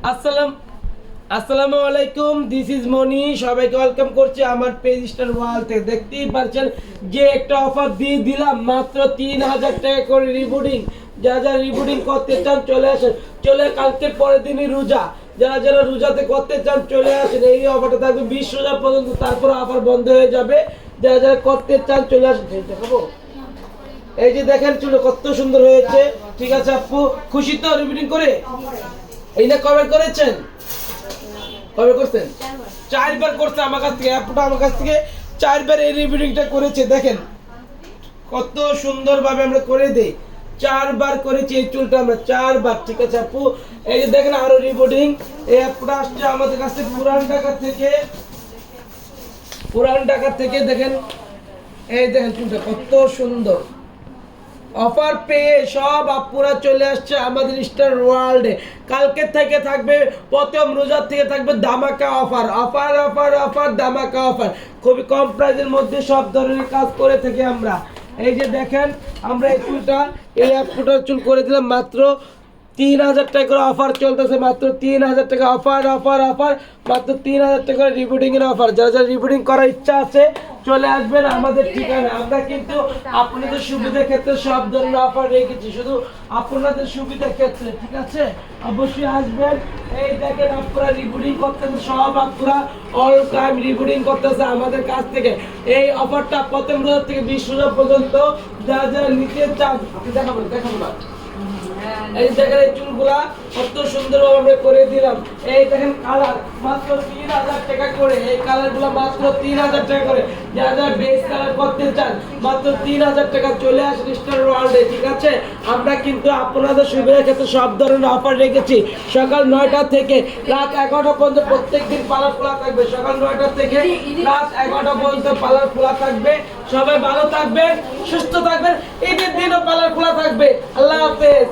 আসসালামু আলাইকুম, this is মনি। সবাইকে ওয়েলকাম করছি আমার পেজ স্টার ওয়ার্ল্ড থেকে। দেখতেই পাচ্ছেন যে একটা অফার দিয়ে দিলাম, মাত্র 3000 টাকা করে রিবুটিং। যারা রিবুটিং করতে চান চলে আসেন, কালকের পরের দিনই রোজা। যারা রোজাতে করতে চান চলে আসেন। এই অফারটা থাকবে 20 রোজা পর্যন্ত, তারপর অফার বন্ধ হয়ে যাবে। যারা করতে চান চলে আসেন। দেখাবো, এই যে দেখেন চুল কত সুন্দর হয়েছে। ঠিক আছে আপু, খুশি তো রিবুটিং করে? এই না কবে করেছেন? কবে করছেন? 4 বার করছে আমার কাছ থেকে। আপুটা আমার কাছ থেকে 4 বার এই রিবুটিংটা করেছে। দেখেন কত সুন্দরভাবে আমরা করে দেই। 4 বার করেছি এই চুলটা আমরা, 4 বার। ঠিক আছে আপু, এই যে দেখেন আরো রিবুটিং। এই আপুটা আসছে আমাদের কাছে পুরান ঢাকা থেকে। দেখেন এই দেখেন চুলটা কত সুন্দর। অফার পেয়ে সব আপুরা চলে আসছে আমাদের স্টার ওয়ার্ল্ডে। কালকে থেকে থাকবে, প্রথম রোজার থেকে থাকবে ধামাকা অফার, ধামাকা অফার। খুবই কম প্রাইসের মধ্যে সব ধরনের কাজ করে থাকি আমরা। এই যে দেখেন আমরা এই চুলটা, এই আপুটার চুল করে দিলাম মাত্র 3000 টাকা করে। অফার চলতেছে মাত্র 3000 টাকা। অফার মাত্র 3000 টাকা করে রিবুটিং এর অফার। যারা রিবুটিং করার ইচ্ছা আছে চলে আসবেন আমাদের ঠিকানা। আমরা কিন্তু আপনাদের সুবিধার ক্ষেত্রে সব ধরনের অফার রেখেছি, শুধু আপনাদের সুবিধার ক্ষেত্রে। ঠিক আছে, অবশ্যই আসবেন। এই দেখেন আপনারা রিবুটিং করতেছে, সব আপনারা অল টাইম রিবুটিং করতেছে আমাদের কাছ থেকে। এই অফারটা প্রথম রোজা থেকে 20 রোজা পর্যন্ত যারা নিতে চান, আপনি দেখাবো না। এই দেখেন এই চুলগুলা কত সুন্দরভাবে আমরা করে দিলাম। এই দেখেন কালার মাত্র 3000 টাকা করে। এই কালারগুলো মাত্র 3000 টাকা করে। যারা বেস কালার করতে চান মাত্র 3000 টাকা। চলে আসেন স্টার ওয়ার্ল্ডে। ঠিক আছে, আমরা কিন্তু আপনাদের সুবিধার ক্ষেত্রে সব ধরনের অফার রেখেছি। সকাল 9টা থেকে রাত 11টা পর্যন্ত প্রত্যেকদিন পার্লার খোলা থাকবে। সকাল 9টা থেকে রাত 11টা পর্যন্ত পার্লার খোলা থাকবে। সবাই ভালো থাকবেন, সুস্থ থাকবেন। ঈদের দিনও পার্লার খোলা থাকবে। আল্লাহ হাফেজ।